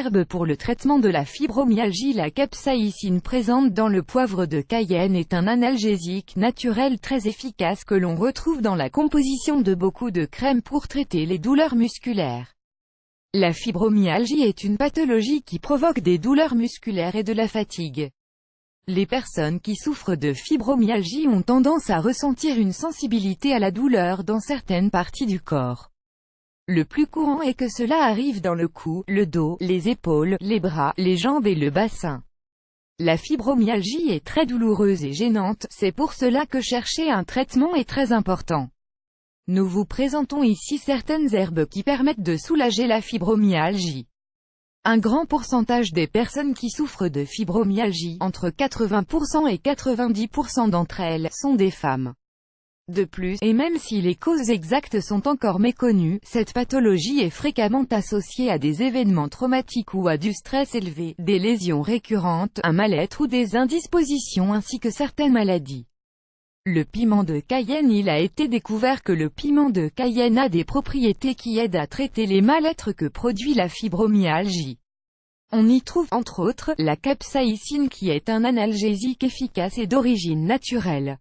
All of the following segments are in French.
herbe pour le traitement de la fibromyalgie. La capsaïcine présente dans le poivre de Cayenne est un analgésique naturel très efficace que l'on retrouve dans la composition de beaucoup de crèmes pour traiter les douleurs musculaires. La fibromyalgie est une pathologie qui provoque des douleurs musculaires et de la fatigue. Les personnes qui souffrent de fibromyalgie ont tendance à ressentir une sensibilité à la douleur dans certaines parties du corps. Le plus courant est que cela arrive dans le cou, le dos, les épaules, les bras, les jambes et le bassin. La fibromyalgie est très douloureuse et gênante, c'est pour cela que chercher un traitement est très important. Nous vous présentons ici certaines herbes qui permettent de soulager la fibromyalgie. Un grand pourcentage des personnes qui souffrent de fibromyalgie, entre 80% et 90% d'entre elles, sont des femmes. De plus, et même si les causes exactes sont encore méconnues, cette pathologie est fréquemment associée à des événements traumatiques ou à du stress élevé, des lésions récurrentes, un mal-être ou des indispositions ainsi que certaines maladies. Le piment de Cayenne. Il a été découvert que le piment de Cayenne a des propriétés qui aident à traiter les mal-être que produit la fibromyalgie. On y trouve, entre autres, la capsaïcine qui est un analgésique efficace et d'origine naturelle.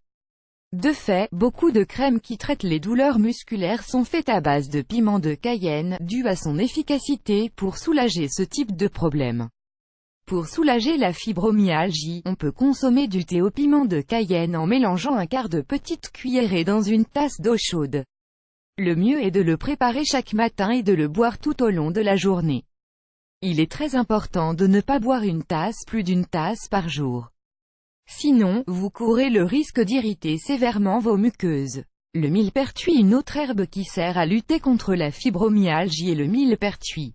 De fait, beaucoup de crèmes qui traitent les douleurs musculaires sont faites à base de piment de Cayenne, dû à son efficacité pour soulager ce type de problème. Pour soulager la fibromyalgie, on peut consommer du thé au piment de Cayenne en mélangeant un quart de petite cuillerée dans une tasse d'eau chaude. Le mieux est de le préparer chaque matin et de le boire tout au long de la journée. Il est très important de ne pas boire plus d'une tasse par jour. Sinon, vous courez le risque d'irriter sévèrement vos muqueuses. Le millepertuis. Une autre herbe qui sert à lutter contre la fibromyalgie est le millepertuis.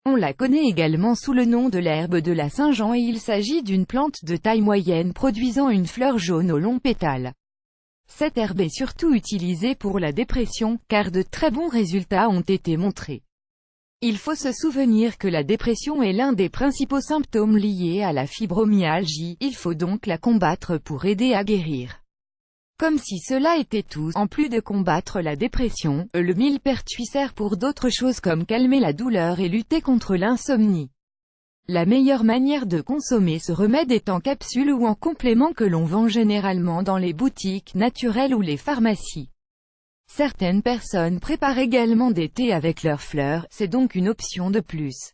On la connaît également sous le nom de l'herbe de la Saint-Jean et il s'agit d'une plante de taille moyenne produisant une fleur jaune aux longs pétales. Cette herbe est surtout utilisée pour la dépression, car de très bons résultats ont été montrés. Il faut se souvenir que la dépression est l'un des principaux symptômes liés à la fibromyalgie, il faut donc la combattre pour aider à guérir. Comme si cela était tout, en plus de combattre la dépression, le millepertuis sert pour d'autres choses comme calmer la douleur et lutter contre l'insomnie. La meilleure manière de consommer ce remède est en capsule ou en complément que l'on vend généralement dans les boutiques naturelles ou les pharmacies. Certaines personnes préparent également des thés avec leurs fleurs, c'est donc une option de plus.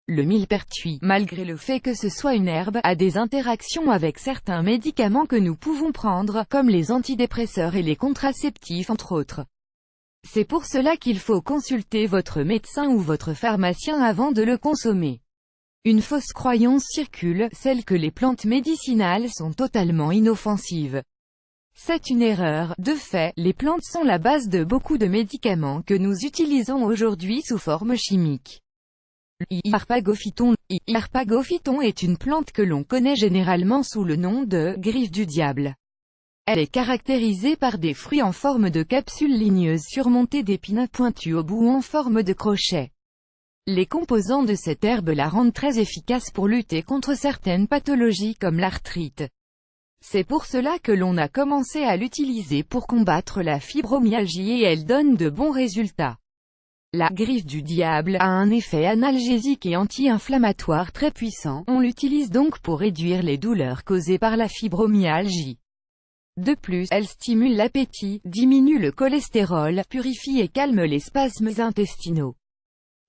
Le millepertuis, malgré le fait que ce soit une herbe, a des interactions avec certains médicaments que nous pouvons prendre, comme les antidépresseurs et les contraceptifs entre autres. C'est pour cela qu'il faut consulter votre médecin ou votre pharmacien avant de le consommer. Une fausse croyance circule, celle que les plantes médicinales sont totalement inoffensives. C'est une erreur. De fait, les plantes sont la base de beaucoup de médicaments que nous utilisons aujourd'hui sous forme chimique. L'harpagophyton. L'harpagophyton est une plante que l'on connaît généralement sous le nom de « griffe du diable ». Elle est caractérisée par des fruits en forme de capsules ligneuses surmontées d'épines pointues au bout en forme de crochet. Les composants de cette herbe la rendent très efficace pour lutter contre certaines pathologies comme l'arthrite. C'est pour cela que l'on a commencé à l'utiliser pour combattre la fibromyalgie et elle donne de bons résultats. La griffe du diable a un effet analgésique et anti-inflammatoire très puissant, on l'utilise donc pour réduire les douleurs causées par la fibromyalgie. De plus, elle stimule l'appétit, diminue le cholestérol, purifie et calme les spasmes intestinaux.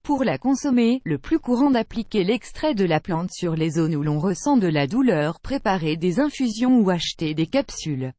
Pour la consommer, le plus courant d'appliquer l'extrait de la plante sur les zones où l'on ressent de la douleur, préparer des infusions ou acheter des capsules.